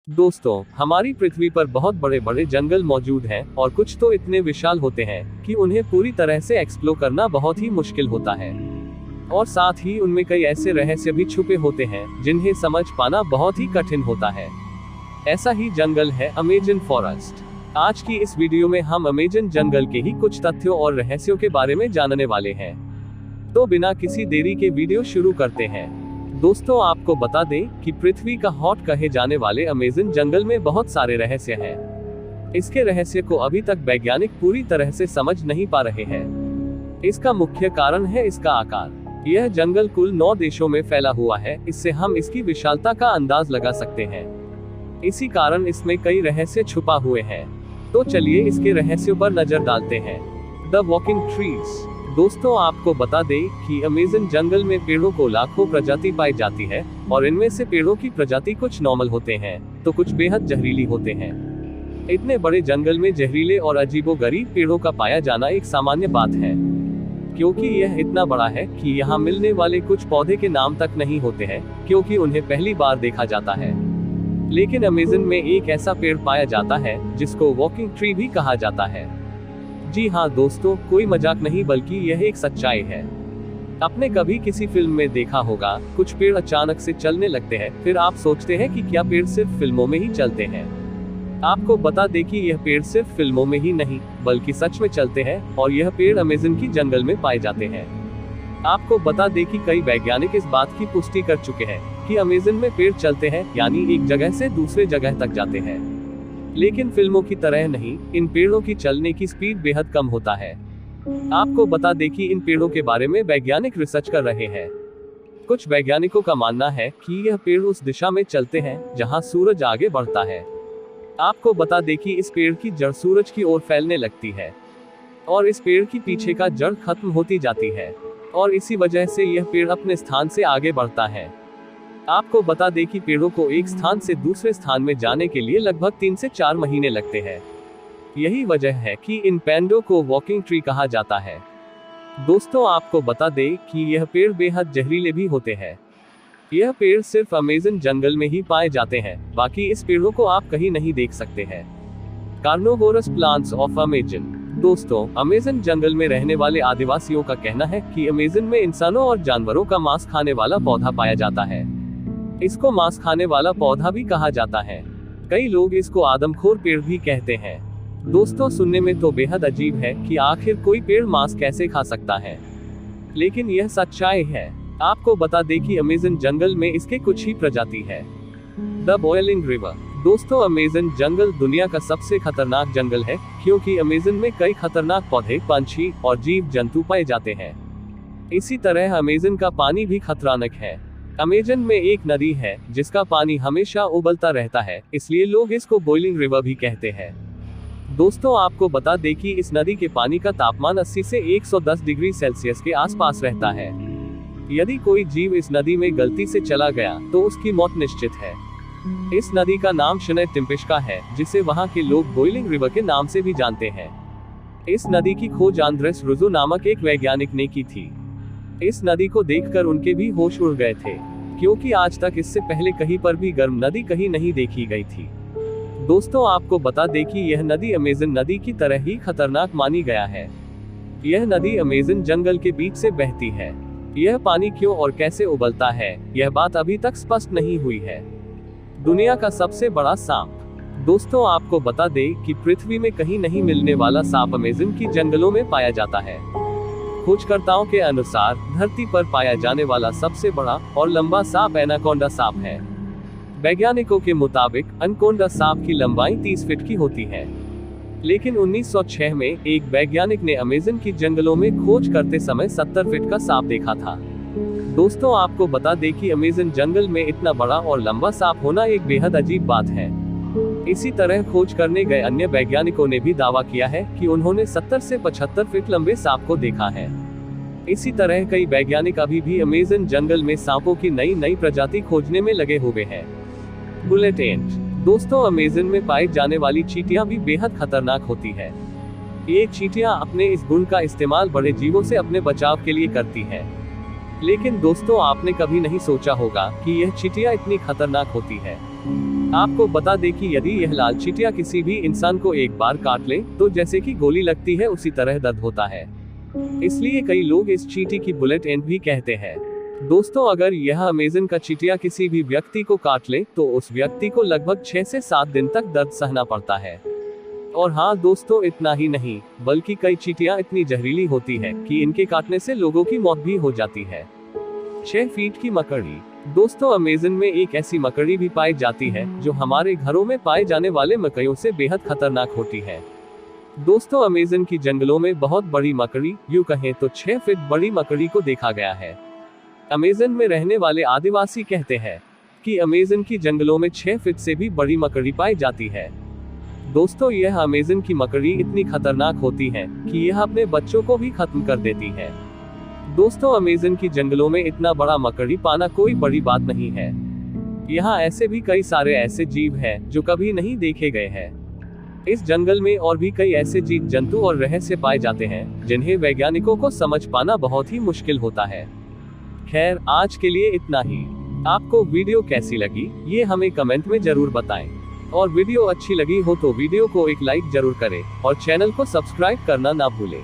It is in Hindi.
दोस्तों, हमारी पृथ्वी पर बहुत बड़े बड़े जंगल मौजूद हैं और कुछ तो इतने विशाल होते हैं कि उन्हें पूरी तरह से एक्सप्लोर करना बहुत ही मुश्किल होता है। और साथ ही उनमें कई ऐसे रहस्य भी छुपे होते हैं जिन्हें समझ पाना बहुत ही कठिन होता है। ऐसा ही जंगल है अमेज़न फॉरेस्ट। आज की इस वीडियो में हम अमेज़न जंगल के ही कुछ तथ्यों और रहस्यों के बारे में जानने वाले हैं। तो बिना किसी देरी के वीडियो शुरू करते हैं। दोस्तों, आपको बता दें कि पृथ्वी का हॉट कहे जाने वाले अमेज़न जंगल में बहुत सारे रहस्य हैं। इसके रहस्य को अभी तक वैज्ञानिक पूरी तरह से समझ नहीं पा रहे हैं। इसका मुख्य कारण है इसका आकार। यह जंगल कुल 9 देशों में फैला हुआ है, इससे हम इसकी विशालता का अंदाज लगा सकते हैं। इसी कारण इसमें कई रहस्य छुपा हुए हैं। तो चलिए इसके रहस्यों पर नजर डालते हैं। The walking trees. दोस्तों, आपको बता दें कि अमेज़न जंगल में पेड़ों को लाखों प्रजाति पाई जाती है और इनमें से पेड़ों की प्रजाति कुछ नॉर्मल होते हैं तो कुछ बेहद जहरीली होते हैं। इतने बड़े जंगल में जहरीले और अजीबोगरीब पेड़ों का पाया जाना एक सामान्य बात है, क्योंकि यह इतना बड़ा है कि यहाँ मिलने वाले कुछ पौधे के नाम तक नहीं होते हैं, क्योंकि उन्हें पहली बार देखा जाता है। लेकिन अमेज़न में एक ऐसा पेड़ पाया जाता है जिसको वॉकिंग ट्री भी कहा जाता है। जी हाँ दोस्तों, कोई मजाक नहीं बल्कि यह एक सच्चाई है। आपने कभी किसी फिल्म में देखा होगा, कुछ पेड़ अचानक से चलने लगते हैं, फिर आप सोचते हैं कि क्या पेड़ सिर्फ फिल्मों में ही चलते हैं। आपको बता दें कि यह पेड़ सिर्फ फिल्मों में ही नहीं बल्कि सच में चलते हैं और यह पेड़ अमेज़न की जंगल में पाए जाते हैं। आपको बता दें कि कई वैज्ञानिक इस बात की पुष्टि कर चुके हैं कि अमेज़न में पेड़ चलते हैं, यानी एक जगह से दूसरे जगह तक जाते हैं। लेकिन फिल्मों की तरह नहीं, इन पेड़ों की चलने की स्पीड बेहद कम होता है। आपको बता दें कि इन पेड़ों के बारे में वैज्ञानिक रिसर्च कर रहे हैं। कुछ वैज्ञानिकों का मानना है कि यह पेड़ उस दिशा में चलते हैं जहां सूरज आगे बढ़ता है। आपको बता दें कि इस पेड़ की जड़ सूरज की ओर फैलने लगती है और इस पेड़ की पीछे का जड़ खत्म होती जाती है और इसी वजह से यह पेड़ अपने स्थान से आगे बढ़ता है। आपको बता दें कि पेड़ों को एक स्थान से दूसरे स्थान में जाने के लिए लगभग 3 से 4 महीने लगते हैं। यही वजह है कि इन पेड़ों को वॉकिंग ट्री कहा जाता है। दोस्तों, आपको बता दें कि यह पेड़ बेहद जहरीले भी होते हैं। यह पेड़ सिर्फ अमेज़न जंगल में ही पाए जाते हैं, बाकी इस पेड़ों को आप कहीं नहीं देख सकते हैं। Carnivorous plants of Amazon. दोस्तों, अमेज़न जंगल में रहने वाले आदिवासियों का कहना है कि अमेज़न में इंसानों और जानवरों का मांस खाने वाला पौधा पाया जाता है। इसको मांस खाने वाला पौधा भी कहा जाता है। कई लोग इसको आदमखोर पेड़ भी कहते हैं। दोस्तों, सुनने में तो बेहद अजीब है कि आखिर कोई पेड़ मांस कैसे खा सकता है, लेकिन यह सच्चाई है। आपको बता दें कि अमेज़न जंगल में इसके कुछ ही प्रजाति है। The boiling river. दोस्तों, अमेज़न जंगल दुनिया का सबसे खतरनाक जंगल है, क्योंकि अमेज़न में कई खतरनाक पौधे, पंछी और जीव जंतु पाए जाते हैं। इसी तरह अमेज़न का पानी भी खतरनाक है। अमेज़न में एक नदी है जिसका पानी हमेशा उबलता रहता है, इसलिए लोग इसको बॉइलिंग रिवर भी कहते हैं। दोस्तों, आपको बता दें कि इस नदी के पानी का तापमान 80 से 110 डिग्री सेल्सियस के आसपास रहता है। यदि कोई जीव इस नदी में गलती से चला गया तो उसकी मौत निश्चित है। इस नदी का नाम शनय टिम्पिश्का है, जिसे वहां के लोग बॉइलिंग रिवर के नाम से भी जानते हैं। इस नदी की खोज आंद्रेस रुजो नामक एक वैज्ञानिक ने की थी। इस नदी को देखकर उनके भी होश उड़ गए थे, क्योंकि आज तक इससे पहले कहीं पर भी गर्म नदी कहीं नहीं देखी गई थी। दोस्तों, आपको बता दें कि यह नदी अमेज़न नदी की तरह ही खतरनाक मानी गया है। यह नदी अमेज़न जंगल के बीच से बहती है। यह पानी क्यों और कैसे उबलता है, यह बात अभी तक स्पष्ट नहीं हुई है। दुनिया का सबसे बड़ा सांप। दोस्तों, आपको बता दें कि पृथ्वी में कहीं नहीं मिलने वाला सांप अमेज़न की जंगलों में पाया जाता है। खोजकर्ताओं के अनुसार धरती पर पाया जाने वाला सबसे बड़ा और लंबा सांप एनाकोंडा सांप है। वैज्ञानिकों के मुताबिक एनाकोंडा सांप की लंबाई 30 फीट की होती है। लेकिन 1906 में एक वैज्ञानिक ने अमेज़न की जंगलों में खोज करते समय 70 फीट का सांप देखा था। दोस्तों, आपको बता दें कि अमेज़न जंगल में इतना बड़ा और लंबा सांप होना एक बेहद अजीब बात है। इसी तरह खोज करने गए अन्य वैज्ञानिकों ने भी दावा किया है कि उन्होंने 70 से 75 फीट लंबे सांप को देखा है। इसी तरह कई वैज्ञानिक अभी भी अमेज़न जंगल में सांपों की नई प्रजाति खोजने में लगे हुए हैं। बुलेट एंट। दोस्तों, अमेज़न में पाई जाने वाली चींटियां भी बेहद खतरनाक होती है। ये चींटियां अपने इस गुण का इस्तेमाल बड़े जीवों से अपने बचाव के लिए करती है। लेकिन दोस्तों, आपने कभी नहीं सोचा होगा कि यह चींटियां इतनी खतरनाक होती है। आपको बता दें कि यदि यह लाल चींटियां किसी भी इंसान को एक बार काट ले तो जैसे कि गोली लगती है उसी तरह दर्द होता है। इसलिए कई लोग इस चींटी की बुलेट एंड भी कहते हैं। दोस्तों, अगर यह अमेज़न का चींटियां किसी भी व्यक्ति को काट ले तो उस व्यक्ति को लगभग 6 से 7 दिन तक दर्द सहना पड़ता है। और हाँ दोस्तों, इतना ही नहीं बल्कि कई चींटियां इतनी जहरीली होती है कि इनके काटने से लोगों की मौत भी हो जाती है। 6 फीट की मकड़ी। दोस्तों, अमेज़न में एक ऐसी मकड़ी भी पाई जाती है जो हमारे घरों में पाए जाने वाले मकड़ियों से बेहद खतरनाक होती है। दोस्तों, अमेज़न की जंगलों में बहुत बड़ी मकड़ी, यूं कहें तो 6 फीट बड़ी मकड़ी को देखा गया है। अमेज़न में रहने वाले आदिवासी कहते हैं कि अमेज़न की जंगलों में 6 फीट से भी बड़ी मकड़ी पाई जाती है। दोस्तों, यह अमेज़न की मकड़ी इतनी खतरनाक होती है कि यह अपने बच्चों को भी खत्म कर देती है। दोस्तों, अमेज़न की जंगलों में इतना बड़ा मकड़ी पाना कोई बड़ी बात नहीं है। यहाँ ऐसे भी कई सारे ऐसे जीव हैं जो कभी नहीं देखे गए हैं। इस जंगल में और भी कई ऐसे जीव जंतु और रहस्य पाए जाते हैं जिन्हें वैज्ञानिकों को समझ पाना बहुत ही मुश्किल होता है। खैर, आज के लिए इतना ही। आपको वीडियो कैसी लगी ये हमें कमेंट में जरूर बताएं। और वीडियो अच्छी लगी हो तो वीडियो को एक लाइक जरूर करें और चैनल को सब्सक्राइब करना ना भूलें।